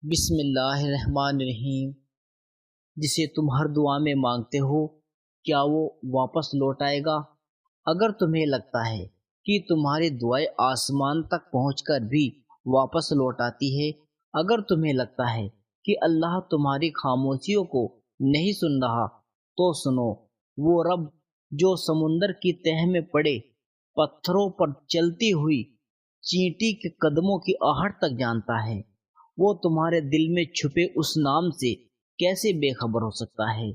بسم اللہ الرحمن الرحیم۔ جسے تم ہر دعا میں مانگتے ہو کیا وہ واپس لوٹ آئے گا؟ اگر تمہیں لگتا ہے کہ تمہاری دعائیں آسمان تک پہنچ کر بھی واپس لوٹ آتی ہے، اگر تمہیں لگتا ہے کہ اللہ تمہاری خاموشیوں کو نہیں سن رہا، تو سنو، وہ رب جو سمندر کی تہہ میں پڑے پتھروں پر چلتی ہوئی چینٹی کے قدموں کی آہٹ تک جانتا ہے، وہ تمہارے دل میں چھپے اس نام سے کیسے بے خبر ہو سکتا ہے؟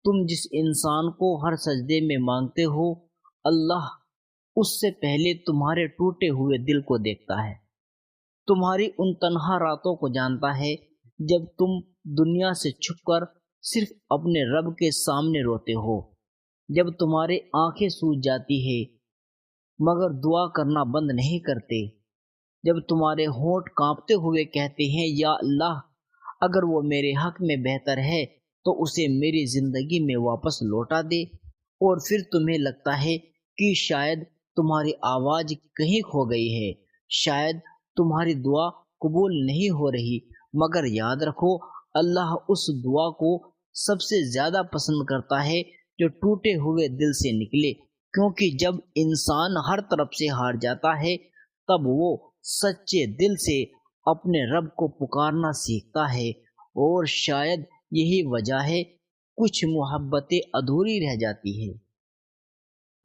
تم جس انسان کو ہر سجدے میں مانگتے ہو، اللہ اس سے پہلے تمہارے ٹوٹے ہوئے دل کو دیکھتا ہے، تمہاری ان تنہا راتوں کو جانتا ہے جب تم دنیا سے چھپ کر صرف اپنے رب کے سامنے روتے ہو، جب تمہاری آنکھیں سوج جاتی ہے مگر دعا کرنا بند نہیں کرتے، جب تمہارے ہونٹ کانپتے ہوئے کہتے ہیں یا اللہ، اگر وہ میرے حق میں بہتر ہے تو اسے میری زندگی میں واپس لوٹا دے، اور پھر تمہیں لگتا ہے کہ شاید تمہاری آواز کہیں کھو گئی ہے، شاید تمہاری دعا قبول نہیں ہو رہی، مگر یاد رکھو، اللہ اس دعا کو سب سے زیادہ پسند کرتا ہے جو ٹوٹے ہوئے دل سے نکلے، کیونکہ جب انسان ہر طرف سے ہار جاتا ہے تب وہ سچے دل سے اپنے رب کو پکارنا سیکھتا ہے، اور شاید یہی وجہ ہے کچھ محبتیں ادھوری رہ جاتی ہے،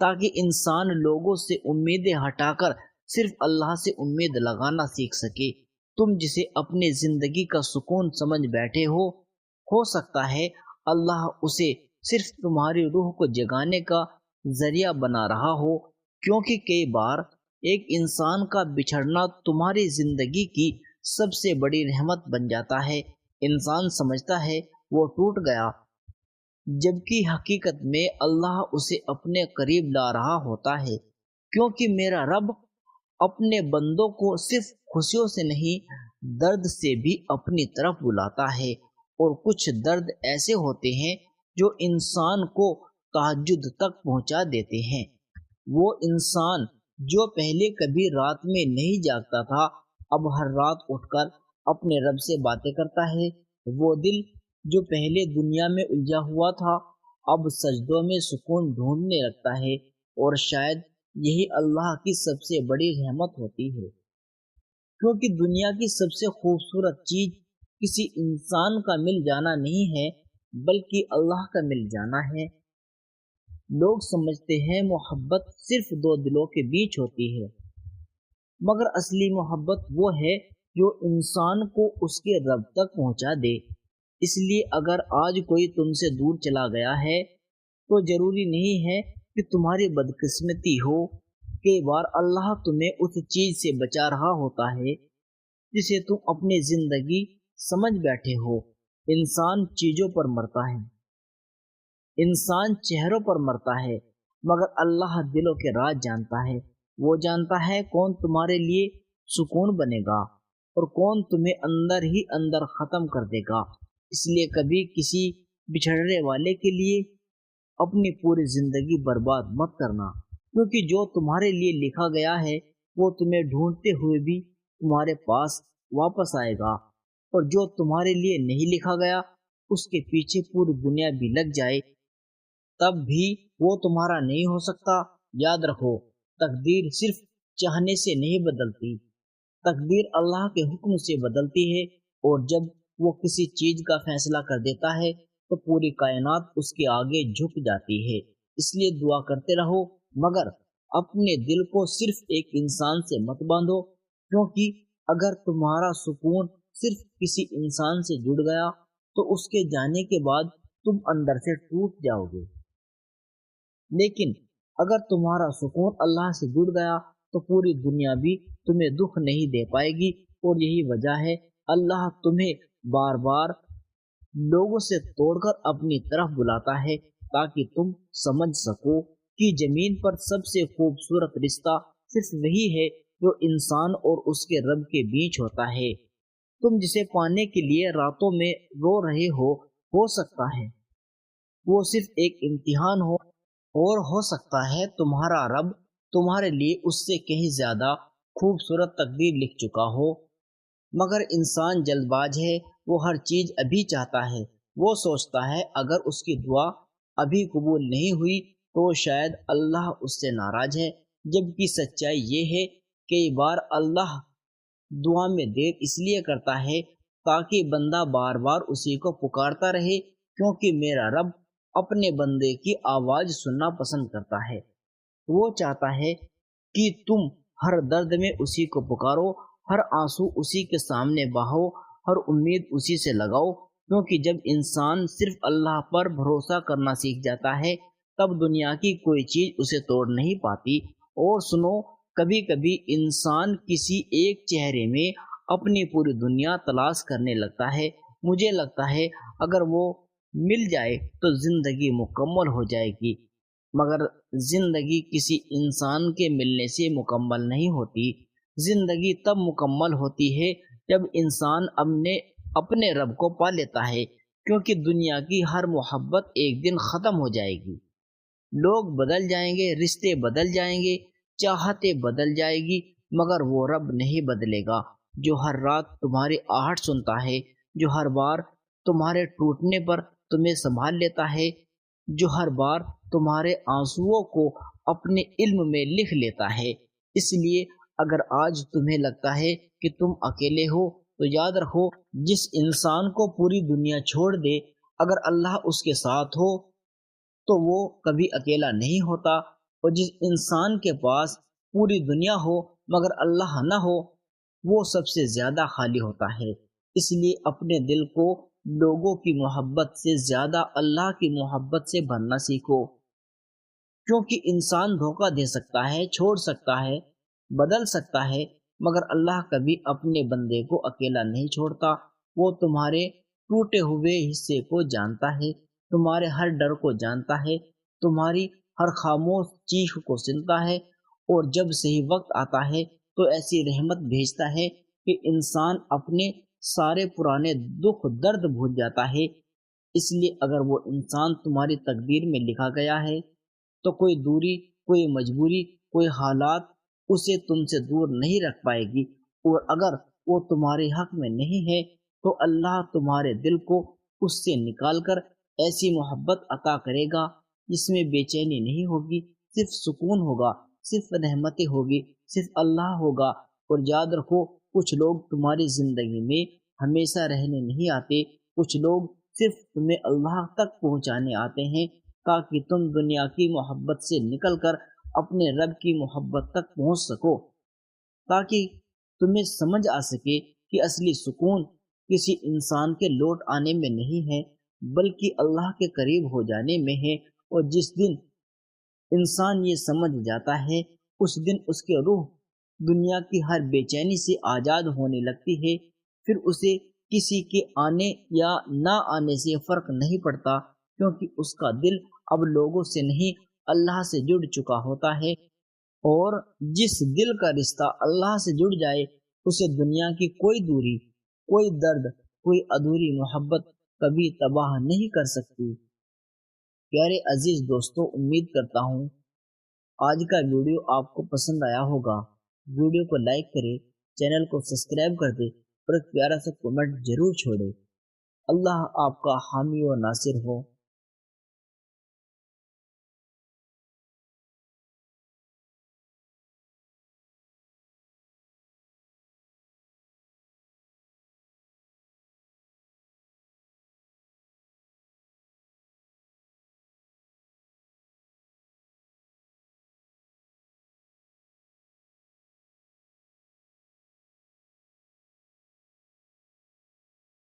تاکہ انسان لوگوں سے امیدیں ہٹا کر صرف اللہ سے امید لگانا سیکھ سکے۔ تم جسے اپنی زندگی کا سکون سمجھ بیٹھے ہو سکتا ہے اللہ اسے صرف تمہاری روح کو جگانے کا ذریعہ بنا رہا ہو، کیونکہ کئی بار ایک انسان کا بچھڑنا تمہاری زندگی کی سب سے بڑی رحمت بن جاتا ہے۔ انسان سمجھتا ہے وہ ٹوٹ گیا، جبکہ حقیقت میں اللہ اسے اپنے قریب لا رہا ہوتا ہے، کیونکہ میرا رب اپنے بندوں کو صرف خوشیوں سے نہیں، درد سے بھی اپنی طرف بلاتا ہے، اور کچھ درد ایسے ہوتے ہیں جو انسان کو تہجد تک پہنچا دیتے ہیں۔ وہ انسان جو پہلے کبھی رات میں نہیں جاگتا تھا، اب ہر رات اٹھ کر اپنے رب سے باتیں کرتا ہے۔ وہ دل جو پہلے دنیا میں الجھا ہوا تھا، اب سجدوں میں سکون ڈھونڈنے لگتا ہے، اور شاید یہی اللہ کی سب سے بڑی رحمت ہوتی ہے، کیونکہ دنیا کی سب سے خوبصورت چیز کسی انسان کا مل جانا نہیں ہے بلکہ اللہ کا مل جانا ہے۔ لوگ سمجھتے ہیں محبت صرف دو دلوں کے بیچ ہوتی ہے، مگر اصلی محبت وہ ہے جو انسان کو اس کے رب تک پہنچا دے۔ اس لیے اگر آج کوئی تم سے دور چلا گیا ہے تو ضروری نہیں ہے کہ تمہاری بدقسمتی ہو، کئی بار اللہ تمہیں اس چیز سے بچا رہا ہوتا ہے جسے تم اپنی زندگی سمجھ بیٹھے ہو۔ انسان چیزوں پر مرتا ہے، انسان چہروں پر مرتا ہے، مگر اللہ دلوں کے راز جانتا ہے۔ وہ جانتا ہے کون تمہارے لیے سکون بنے گا اور کون تمہیں اندر ہی اندر ختم کر دے گا۔ اس لیے کبھی کسی بچھڑنے والے کے لیے اپنی پوری زندگی برباد مت کرنا، کیونکہ جو تمہارے لیے لکھا گیا ہے وہ تمہیں ڈھونڈتے ہوئے بھی تمہارے پاس واپس آئے گا، اور جو تمہارے لیے نہیں لکھا گیا اس کے پیچھے پوری دنیا بھی لگ جائے تب بھی وہ تمہارا نہیں ہو سکتا۔ یاد رکھو، تقدیر صرف چاہنے سے نہیں بدلتی، تقدیر اللہ کے حکم سے بدلتی ہے، اور جب وہ کسی چیز کا فیصلہ کر دیتا ہے تو پوری کائنات اس کے آگے جھک جاتی ہے۔ اس لیے دعا کرتے رہو، مگر اپنے دل کو صرف ایک انسان سے مت باندھو، کیونکہ اگر تمہارا سکون صرف کسی انسان سے جڑ گیا تو اس کے جانے کے بعد تم اندر سے ٹوٹ جاؤ گے، لیکن اگر تمہارا سکون اللہ سے جڑ گیا تو پوری دنیا بھی تمہیں دکھ نہیں دے پائے گی، اور یہی وجہ ہے اللہ تمہیں بار بار لوگوں سے توڑ کر اپنی طرف بلاتا ہے، تاکہ تم سمجھ سکو کہ زمین پر سب سے خوبصورت رشتہ صرف وہی ہے جو انسان اور اس کے رب کے بیچ ہوتا ہے۔ تم جسے پانے کے لیے راتوں میں رو رہے ہو سکتا ہے وہ صرف ایک امتحان ہو، اور ہو سکتا ہے تمہارا رب تمہارے لیے اس سے کہیں زیادہ خوبصورت تقدیر لکھ چکا ہو۔ مگر انسان جلد باز ہے، وہ ہر چیز ابھی چاہتا ہے۔ وہ سوچتا ہے اگر اس کی دعا ابھی قبول نہیں ہوئی تو شاید اللہ اس سے ناراض ہے، جبکہ سچائی یہ ہے کئی بار اللہ دعا میں دیر اس لیے کرتا ہے تاکہ بندہ بار بار اسی کو پکارتا رہے، کیونکہ میرا رب اپنے بندے کی آواز سننا پسند کرتا ہے۔ وہ چاہتا ہے کہ تم ہر درد میں اسی کو پکارو، ہر آنسو اسی کے سامنے بہاؤ، ہر امید اسی سے لگاؤ، کیونکہ جب انسان صرف اللہ پر بھروسہ کرنا سیکھ جاتا ہے تب دنیا کی کوئی چیز اسے توڑ نہیں پاتی۔ اور سنو، کبھی کبھی انسان کسی ایک چہرے میں اپنی پوری دنیا تلاش کرنے لگتا ہے۔ مجھے لگتا ہے اگر وہ مل جائے تو زندگی مکمل ہو جائے گی، مگر زندگی کسی انسان کے ملنے سے مکمل نہیں ہوتی۔ زندگی تب مکمل ہوتی ہے جب انسان اپنے رب کو پا لیتا ہے، کیونکہ دنیا کی ہر محبت ایک دن ختم ہو جائے گی۔ لوگ بدل جائیں گے، رشتے بدل جائیں گے، چاہتے بدل جائے گی، مگر وہ رب نہیں بدلے گا جو ہر رات تمہاری آہٹ سنتا ہے، جو ہر بار تمہارے ٹوٹنے پر تمہیں سنبھال لیتا ہے، جو ہر بار تمہارے آنسوؤں کو اپنے علم میں لکھ لیتا ہے۔ اس لیے اگر آج تمہیں لگتا ہے کہ تم اکیلے ہو تو یاد رکھو، جس انسان کو پوری دنیا چھوڑ دے اگر اللہ اس کے ساتھ ہو تو وہ کبھی اکیلا نہیں ہوتا، اور جس انسان کے پاس پوری دنیا ہو مگر اللہ نہ ہو وہ سب سے زیادہ خالی ہوتا ہے۔ اس لیے اپنے دل کو لوگوں کی محبت سے زیادہ اللہ کی محبت سے بھرنا سیکھو، کیونکہ انسان دھوکہ دے سکتا ہے، چھوڑ سکتا ہے، بدل سکتا ہے، مگر اللہ کبھی اپنے بندے کو اکیلا نہیں چھوڑتا۔ وہ تمہارے ٹوٹے ہوئے حصے کو جانتا ہے، تمہارے ہر ڈر کو جانتا ہے، تمہاری ہر خاموش چیخ کو سنتا ہے، اور جب صحیح وقت آتا ہے تو ایسی رحمت بھیجتا ہے کہ انسان اپنے سارے پرانے دکھ درد بھول جاتا ہے۔ اس لیے اگر وہ انسان تمہاری تقدیر میں لکھا گیا ہے تو کوئی دوری، کوئی مجبوری، کوئی حالات اسے تم سے دور نہیں رکھ پائے گی، اور اگر وہ تمہارے حق میں نہیں ہے تو اللہ تمہارے دل کو اس سے نکال کر ایسی محبت عطا کرے گا جس میں بے چینی نہیں ہوگی، صرف سکون ہوگا، صرف رحمتیں ہوگی، صرف اللہ ہوگا۔ اور یاد رکھو، کچھ لوگ تمہاری زندگی میں ہمیشہ رہنے نہیں آتے، کچھ لوگ صرف تمہیں اللہ تک پہنچانے آتے ہیں تاکہ تم دنیا کی محبت سے نکل کر اپنے رب کی محبت تک پہنچ سکو، تاکہ تمہیں سمجھ آ سکے کہ اصلی سکون کسی انسان کے لوٹ آنے میں نہیں ہے بلکہ اللہ کے قریب ہو جانے میں ہے۔ اور جس دن انسان یہ سمجھ جاتا ہے اس دن اس کے روح دنیا کی ہر بے چینی سے آزاد ہونے لگتی ہے، پھر اسے کسی کے آنے یا نہ آنے سے فرق نہیں پڑتا، کیونکہ اس کا دل اب لوگوں سے نہیں اللہ سے جڑ چکا ہوتا ہے۔ اور جس دل کا رشتہ اللہ سے جڑ جائے اسے دنیا کی کوئی دوری، کوئی درد، کوئی ادھوری محبت کبھی تباہ نہیں کر سکتی۔ پیارے عزیز دوستو، امید کرتا ہوں آج کا ویڈیو آپ کو پسند آیا ہوگا۔ ویڈیو کو لائک کریں، چینل کو سبسکرائب کر دیں اور ایک پیارا سا کمنٹ ضرور چھوڑیں۔ اللہ آپ کا حامی و ناصر ہو۔